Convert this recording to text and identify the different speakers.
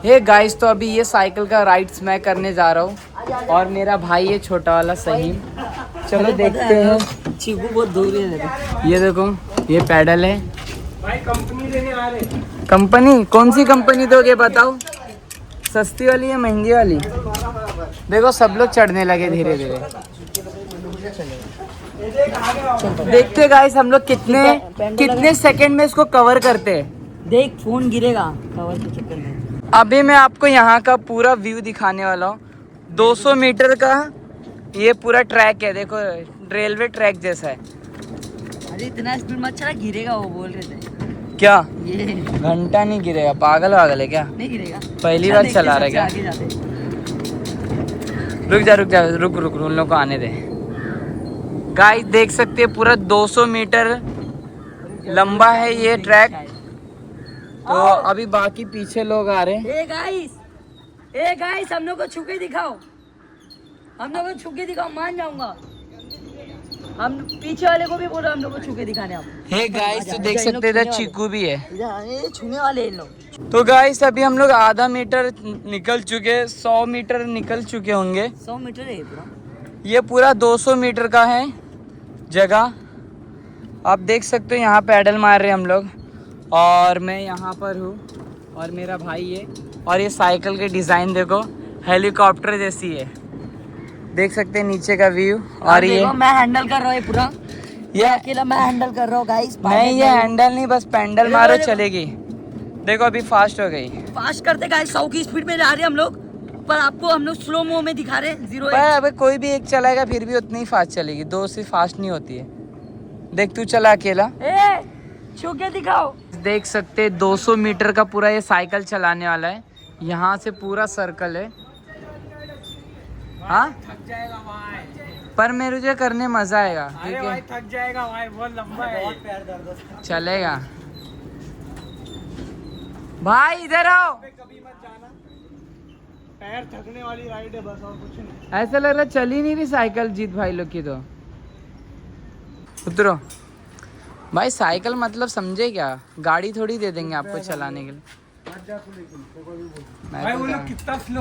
Speaker 1: Hey guys, तो अभी ये साइकिल का राइड्स मैं करने जा रहा हूँ और मेरा भाई है छोटा वाला सहीम। चलो देखते हैं।
Speaker 2: चीकू बहुत दूर है।
Speaker 1: ये देखो, ये पैडल है।
Speaker 3: भाई कंपनी लेने आ रहे।
Speaker 1: कंपनी कौन सी कंपनी दोगे बताओ, सस्ती वाली या महंगी वाली? देखो सब लोग चढ़ने लगे धीरे धीरे। देखते गाइस हम लोग कितने सेकंड में इसको कवर करते हैं।
Speaker 2: देख फोन गिरेगा कवर के चक्कर में।
Speaker 1: अभी मैं आपको यहाँ का पूरा व्यू दिखाने वाला हूँ। 200 मीटर का ये पूरा ट्रैक है, देखो रेलवे ट्रैक जैसा है।
Speaker 2: अरे इतना स्पीड मत चला, गिरेगा वो बोल रहे थे।
Speaker 1: क्या
Speaker 2: ये
Speaker 1: घंटा नहीं गिरेगा? पागल वागल है क्या?
Speaker 2: नहीं गिरेगा।
Speaker 1: पहली बार चला रहा है क्या?
Speaker 2: आगे जाते।
Speaker 1: रुक उन लोग को आने दे। गाइस देख सकते हैं पूरा 200 मीटर लंबा है ये ट्रैक। तो अभी बाकी पीछे लोग आ रहे हैं।
Speaker 2: ए गाइस हम लोग को छू के दिखाओ, हम लोग को छू के दिखाओ, मान जाऊंगा। हम पीछे वाले को भी बोलो हम लोग को छू के दिखाने। आप
Speaker 1: हे गाइस तो देख सकते हैं चीकू भी है।
Speaker 2: ये छूने वाले इन लोग।
Speaker 1: तो गाइस अभी हम लोग आधा मीटर निकल चुके, 100 मीटर निकल चुके होंगे।
Speaker 2: 100 मीटर है पूरा।
Speaker 1: ये पूरा 200 मीटर का है जगह। आप देख सकते हो यहाँ पैडल मार रहे हैं हम लोग और मैं यहाँ पर हूँ और मेरा भाई है। और ये साइकिल के डिज़ाइन देखो, हेलीकॉप्टर जैसी है। देख सकते हैं नीचे का व्यू। और ये
Speaker 2: मैं हैंडल कर रहा हूँ पूरा,
Speaker 1: ये
Speaker 2: अकेला मैं हैंडल कर रहा हूँ गाइस।
Speaker 1: नहीं, ये हैंडल नहीं, बस पेंडल मारो चलेगी। देखो अभी फास्ट हो गई।
Speaker 2: फास्ट करते गाइस, 100 की स्पीड में जा रहे हैं हम लोग, पर आपको हम लोग स्लो मो में दिखा रहे हैं। 0
Speaker 1: पर अबे कोई भी एक चलाएगा फिर भी उतनी ही फास्ट चलेगी, 2 से फास्ट नहीं होती है। देख तू चला अकेला।
Speaker 2: छू के दिखाओ।
Speaker 1: देख सकते 200 मीटर का पूरा ये साइकिल चलाने वाला है। यहाँ से पूरा सर्कल है। हाँ
Speaker 3: थक जाएगा भाई,
Speaker 1: पर मेरे जो करने मजा आएगा।
Speaker 3: अरे भाई थक जाएगा भाई, बहुत लंबा है, बहुत पैर दर्द
Speaker 1: चलेगा। भाई इधर आओ।
Speaker 3: कभी मत जाना, पैर थकने वाली राइड है बस, और कुछ नहीं।
Speaker 1: ऐसा लग रहा चल ही नहीं रही साइकिल जीत भाई लोग की। तो उतरो भाई, साइकिल मतलब समझे क्या? गाड़ी थोड़ी दे देंगे आपको चलाने के लिए।
Speaker 3: भाई वो लोग कितना स्लो